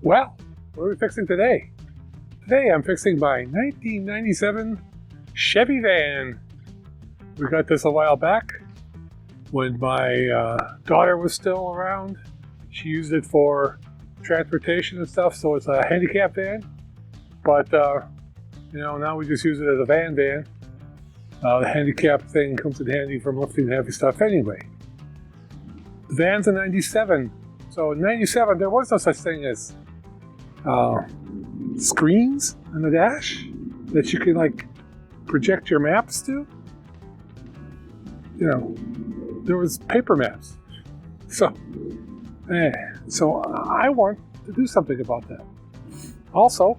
Well, what are we fixing today? Today I'm fixing my 1997 Chevy van. We got this a while back when my daughter was still around. She used it for transportation and stuff, so it's a handicap van. But, now we just use it as a van. The handicap thing comes in handy for lifting heavy stuff anyway. The van's a 97. So in 97, there was no such thing as screens on the dash that you could project your maps to. There was paper maps. So I want to do something about that. Also,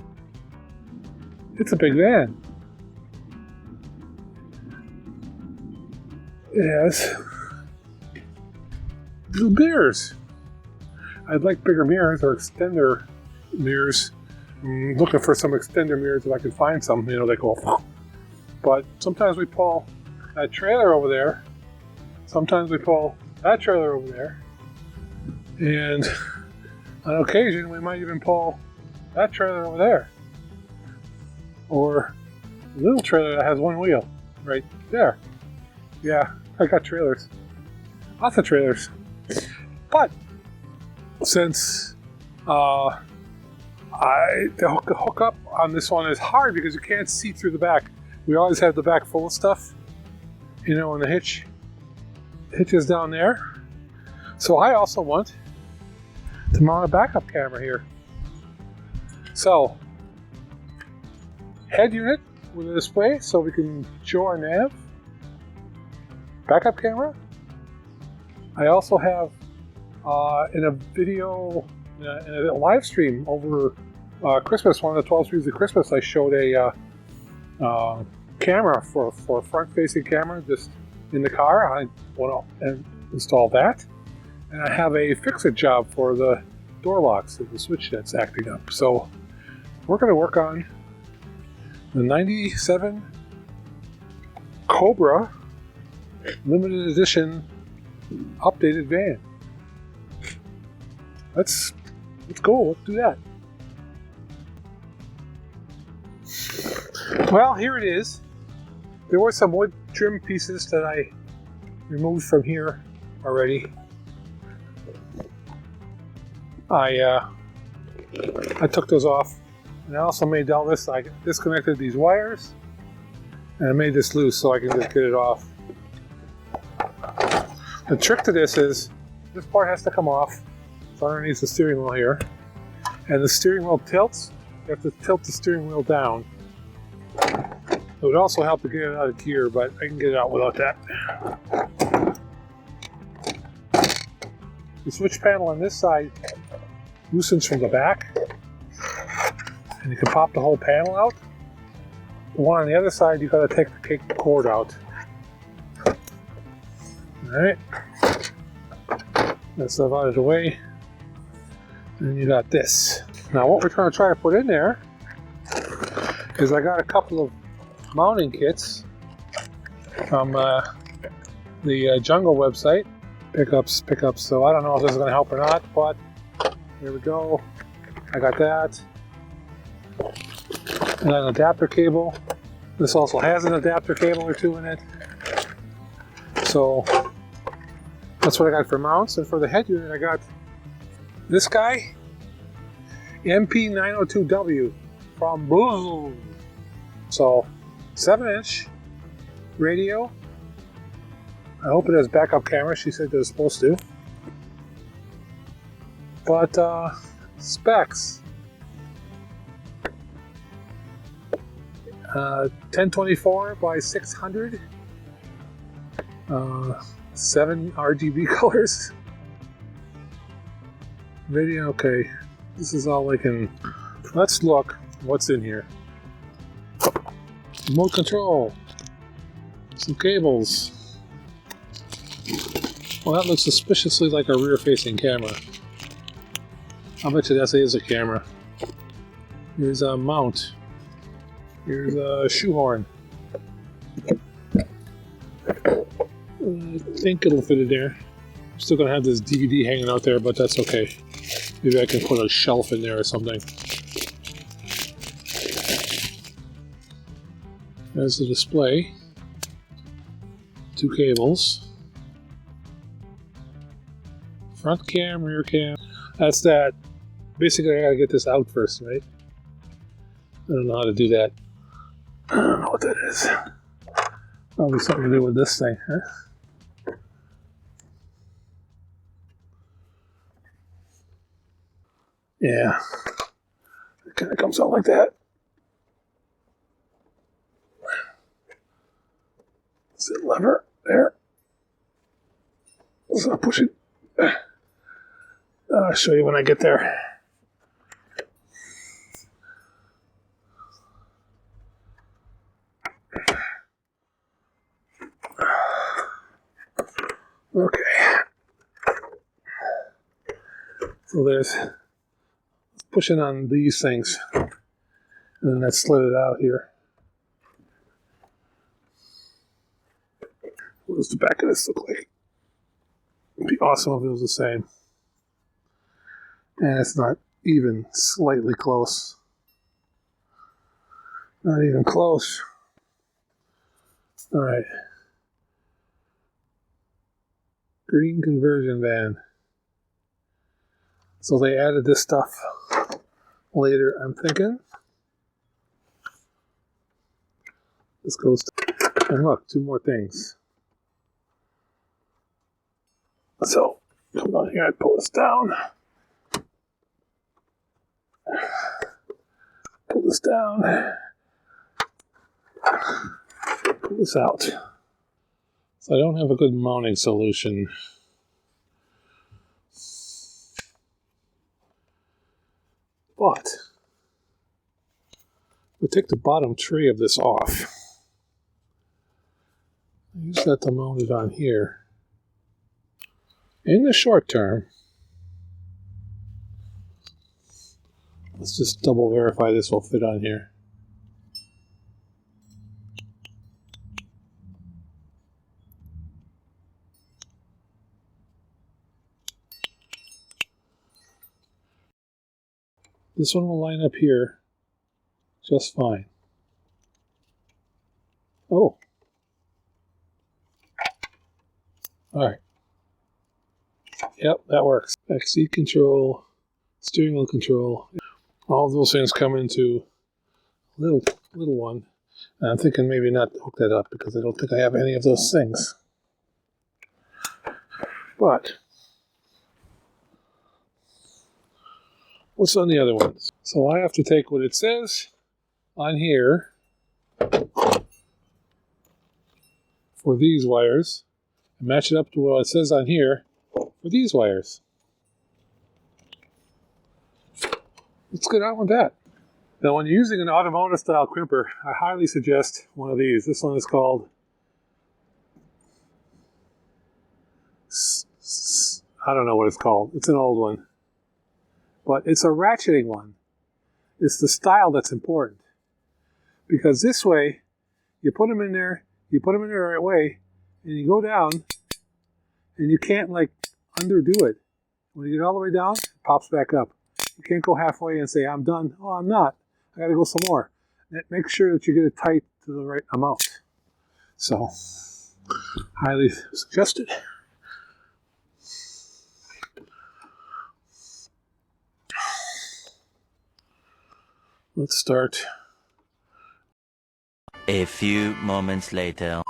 it's a big van. It has little mirrors. I'd like bigger mirrors or extender mirrors. I'm looking for some extender mirrors if I can find some, they go. But sometimes we pull that trailer over there. Sometimes we pull that trailer over there. And on occasion, we might even pull that trailer over there. Or a little trailer that has one wheel right there. Yeah, I got trailers. Lots of trailers. But since the hook up on this one is hard because you can't see through the back. We always have the back full of stuff, and the hitch is down there. So I also want to mount a backup camera here. So head unit with a display so we can show our nav. Backup camera. I also have in a video, in a live stream over Christmas, one of the 12 streams of Christmas, I showed a camera for a front-facing camera just in the car. I want to install that. And I have a fix-it job for the door locks of the switch that's acting up. So we're going to work on the 97 Cobra limited edition updated van. Let's go. Let's do that. Well, here it is. There were some wood trim pieces that I removed from here already. I took those off, and I also made all this. I disconnected these wires, and I made this loose so I can just get it off. The trick to this is this part has to come off. It's underneath the steering wheel here, and the steering wheel tilts. You have to tilt the steering wheel down. It would also help to get it out of gear, but I can get it out without that. The switch panel on this side loosens from the back, and you can pop the whole panel out. The one on the other side, you've got to take the cord out. Alright, that's stuff out of the way. And you got this. Now what we're trying to put in there is I got a couple of mounting kits from the Jungle website. Pickups. So I don't know if this is going to help or not, but there we go. I got that. And an adapter cable. This also has an adapter cable or two in it. So that's what I got for mounts. And for the head unit, I got this guy, MP902W from Boom. So 7-inch radio. I hope it has backup camera. She said it was supposed to. But specs. 1024 by 600. 7 RGB colors. Video, okay. This is all I can. Let's look what's in here. Remote control. Some cables. Well, that looks suspiciously like a rear-facing camera. I'll bet you that is a camera. Here's a mount. Here's a shoehorn. I think it'll fit in there. I'm still going to have this DVD hanging out there, but that's okay. Maybe I can put a shelf in there or something. There's the display. 2 cables. Front cam, rear cam. That's that. Basically, I gotta get this out first, right? I don't know how to do that. I don't know what that is. Probably something to do with this thing, huh? Yeah. It kind of comes out like that. Is it lever? There. So I'll push it. I'll show you when I get there. Okay. So there's pushing on these things. And then that slid it out here. What does the back of this look like? It'd be awesome if it was the same. And it's not even slightly close. Not even close. Alright. Green conversion band. So they added this stuff later, I'm thinking. This goes to, and look, 2 more things. So, come down here, I pull this down. Pull this down. Pull this out. So I don't have a good mounting solution. But we'll take the bottom tray of this off. Use that to mount it on here. In the short term, let's just double verify this will fit on here. This one will line up here just fine. Oh. Alright. Yep, that works. Back seat control, steering wheel control. All of those things come into a little one. And I'm thinking maybe not hook that up because I don't think I have any of those things. But what's on the other ones? So I have to take what it says on here for these wires and match it up to what it says on here for these wires. Let's get on with that. Now, when you're using an automotive style crimper, I highly suggest one of these. This one is called, I don't know what it's called. It's an old one. But it's a ratcheting one. It's the style that's important. Because this way, you put them in there the right way, and you go down, and you can't like underdo it. When you get all the way down, it pops back up. You can't go halfway and say, I'm done. Oh, I'm not. I gotta go some more. Make sure that you get it tight to the right amount. So, highly suggested. Let's start. A few moments later.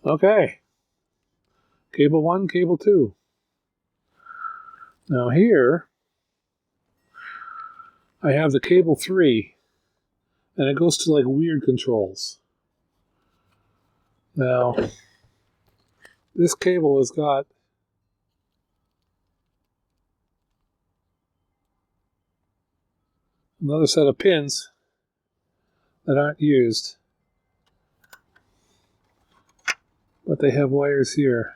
Okay. Cable 1, cable 2. Now here, I have the cable 3, and it goes to like weird controls. Now, this cable has got another set of pins that aren't used, but they have wires here.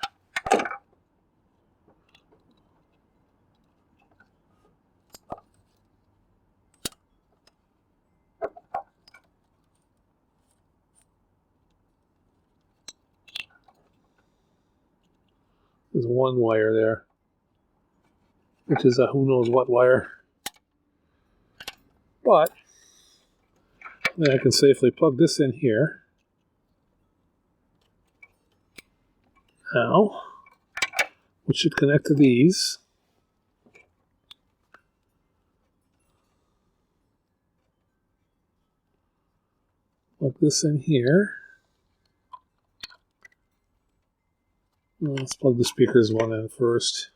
There's one wire there, which is a who knows what wire. But then I can safely plug this in here. Now, which should connect to these. Plug this in here. Let's plug the speakers one in first.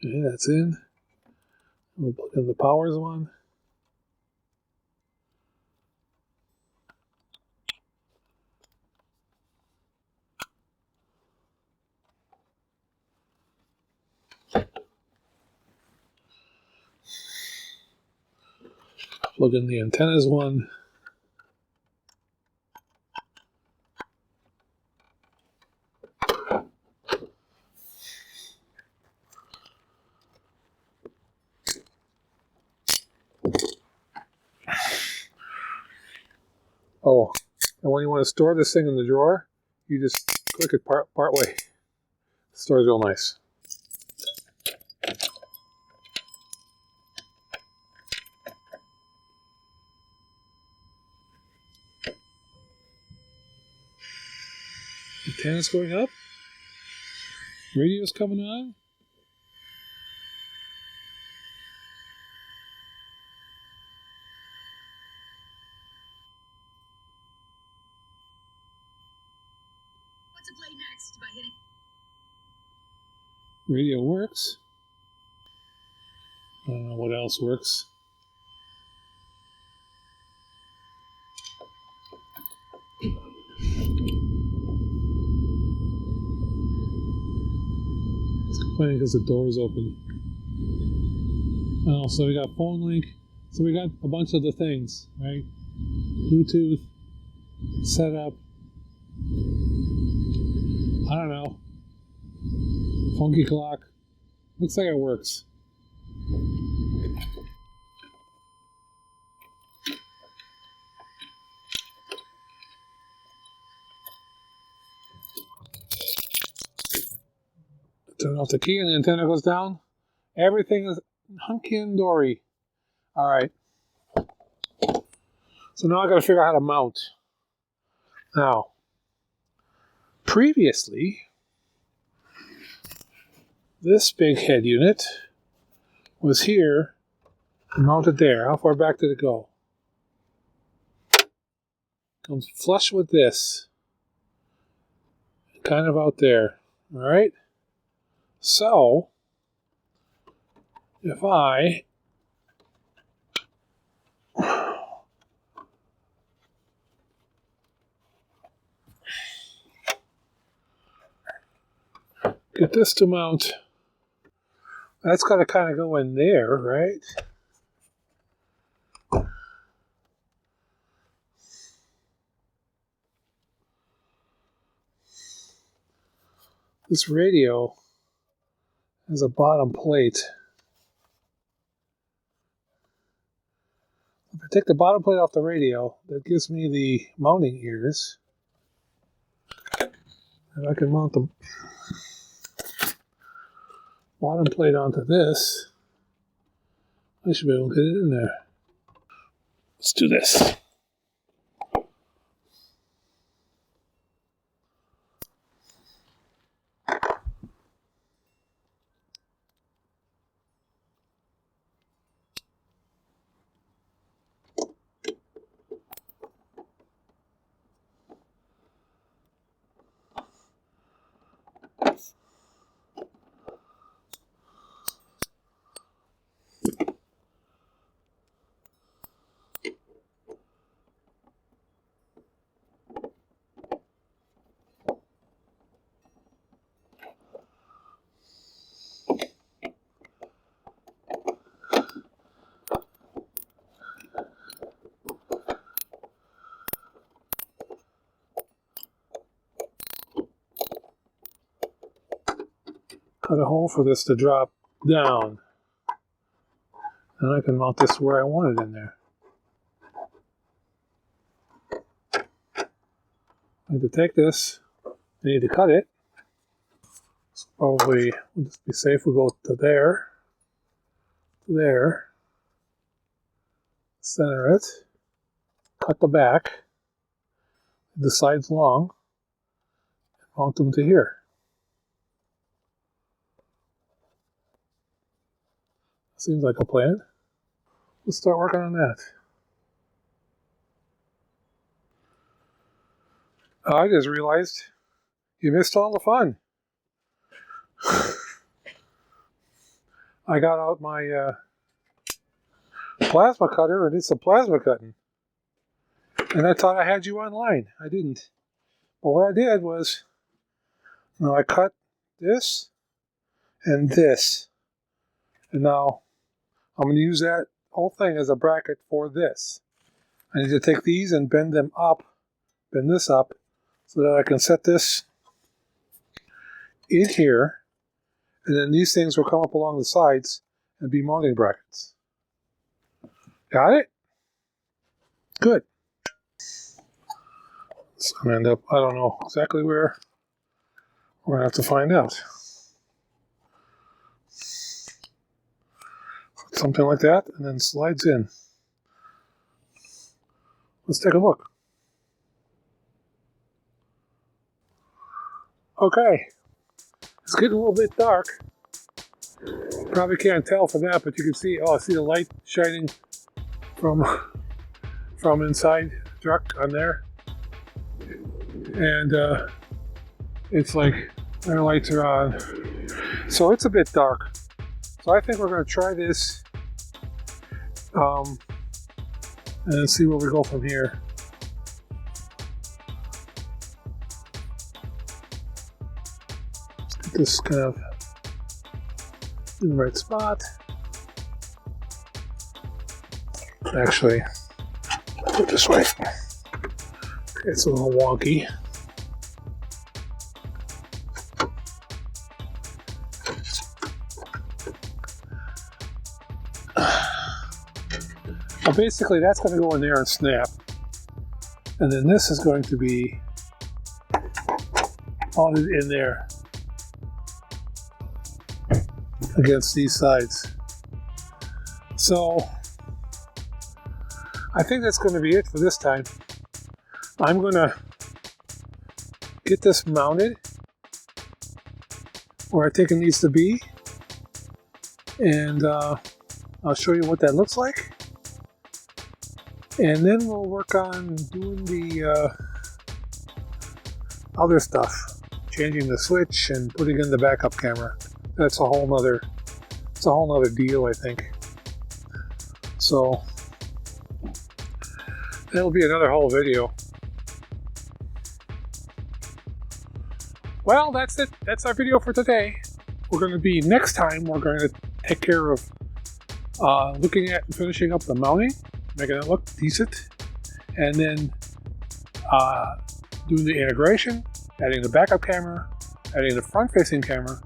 Okay, that's in. We'll plug in the powers one. Plug in the antennas one. Oh, and when you want to store this thing in the drawer, you just click it part way. It stores real nice. Antenna's going up. Radio's coming on. What to play next by hitting. Radio works. I don't know what else works. It's complaining because the door is open. Oh, so we got phone link. So we got a bunch of the things, right? Bluetooth, setup. I don't know. Funky clock. Looks like it works. Turn off the key and the antenna goes down. Everything is hunky and dory. All right. So now I got to figure out how to mount. Now, previously, this big head unit was here, mounted there. How far back did it go? Comes flush with this, kind of out there. All right. So, if I get this to mount, that's got to kind of go in there, right? This radio has a bottom plate. If I take the bottom plate off the radio, that gives me the mounting ears. And I can mount the bottom plate onto this. I should be able to get it in there. Let's do this. cut a hole for this to drop down. And I can mount this where I want it in there. I need to take this, I need to cut it. So probably, we'll just be safe, we'll go to there, center it, cut the back, the sides long, and mount them to here. Seems like a plan. Let's start working on that. I just realized you missed all the fun. I got out my plasma cutter and did some plasma cutting. And I thought I had you online. I didn't. But what I did was, I cut this and this. And now I'm going to use that whole thing as a bracket for this. I need to take these and bend them up, bend this up, so that I can set this in here, and then these things will come up along the sides and be mounting brackets. Got it? Good. It's going to end up, I don't know exactly where. We're going to have to find out. Something like that, and then slides in. Let's take a look. Okay, it's getting a little bit dark. Probably can't tell from that, but you can see, I see the light shining from inside the truck on there. And it's like our lights are on. So it's a bit dark. So I think we're going to try this and see where we go from here. Let's get this kind of in the right spot. Actually, put it this way. It's a little wonky. Well, basically, that's going to go in there and snap. And then this is going to be mounted in there against these sides. So, I think that's going to be it for this time. I'm going to get this mounted where I think it needs to be. And I'll show you what that looks like. And then we'll work on doing the other stuff, changing the switch and putting in the backup camera. That's a whole nother deal, I think. So that'll be another whole video. Well, that's it. That's our video for today. We're going to be, next time, we're going to take care of looking at and finishing up the mounting, making it look decent, and then doing the integration, adding the backup camera, adding the front-facing camera,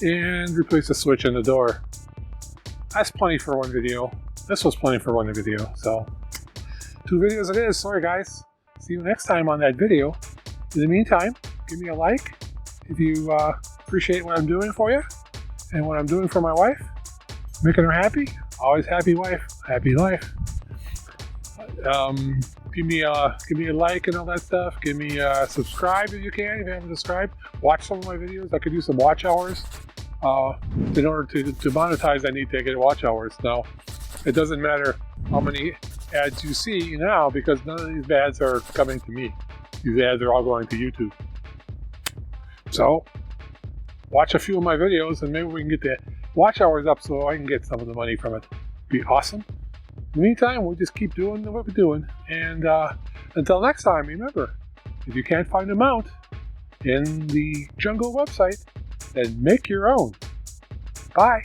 and replace the switch in the door. That's plenty for one video. This was plenty for one video, so 2 videos it is. Sorry guys. See you next time on that video. In the meantime, give me a like if you appreciate what I'm doing for you and what I'm doing for my wife. Making her happy. Always happy wife, happy life. Give me a like and all that stuff. Give me subscribe if you can, if you haven't subscribed. Watch some of my videos. I could use some watch hours. In order to monetize, I need to get watch hours. Now, it doesn't matter how many ads you see now because none of these ads are coming to me. These ads are all going to YouTube. So, watch a few of my videos and maybe we can get the watch hours up so I can get some of the money from it. Be awesome. In the meantime, we'll just keep doing what we're doing. And until next time, remember, if you can't find a mount in the Jungle website, then make your own. Bye.